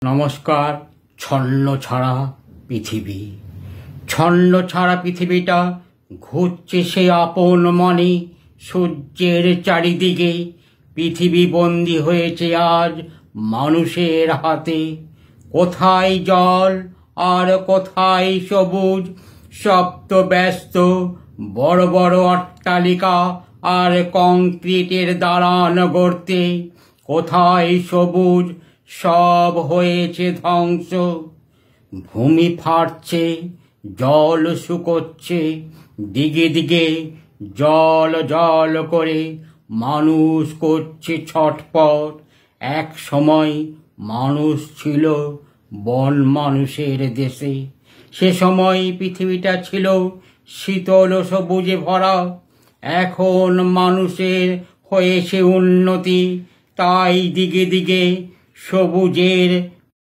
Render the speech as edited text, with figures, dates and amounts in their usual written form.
নমস্কার। ছন্ন ছাড়া পৃথিবী, ছন্ন ছাড়া পৃথিবীটা ঘুরছে সে আপন মনে সূর্যের চারিদিকে। পৃথিবী বন্দী হয়েছে আজ মানুষের হাতে। কোথায় জল আর কোথায় সবুজ, সব তো ব্যস্ত বড় বড় অট্টালিকা আর কংক্রিটের দালান গড়তে। কোথায় সবুজ, সব হয়েছে ধ্বংস। ভূমি ফাটছে, জল শুকোচ্ছে, দিকে দিকে জল জল করে মানুষ করছে ছটপট। এক সময় মানুষ ছিল বন মানুষের দেশে। সে সময় পৃথিবীটা ছিল শীতল সবুজে ভরা। এখন মানুষের হয়েছে উন্নতি, তাই দিকে দিকে সবুজের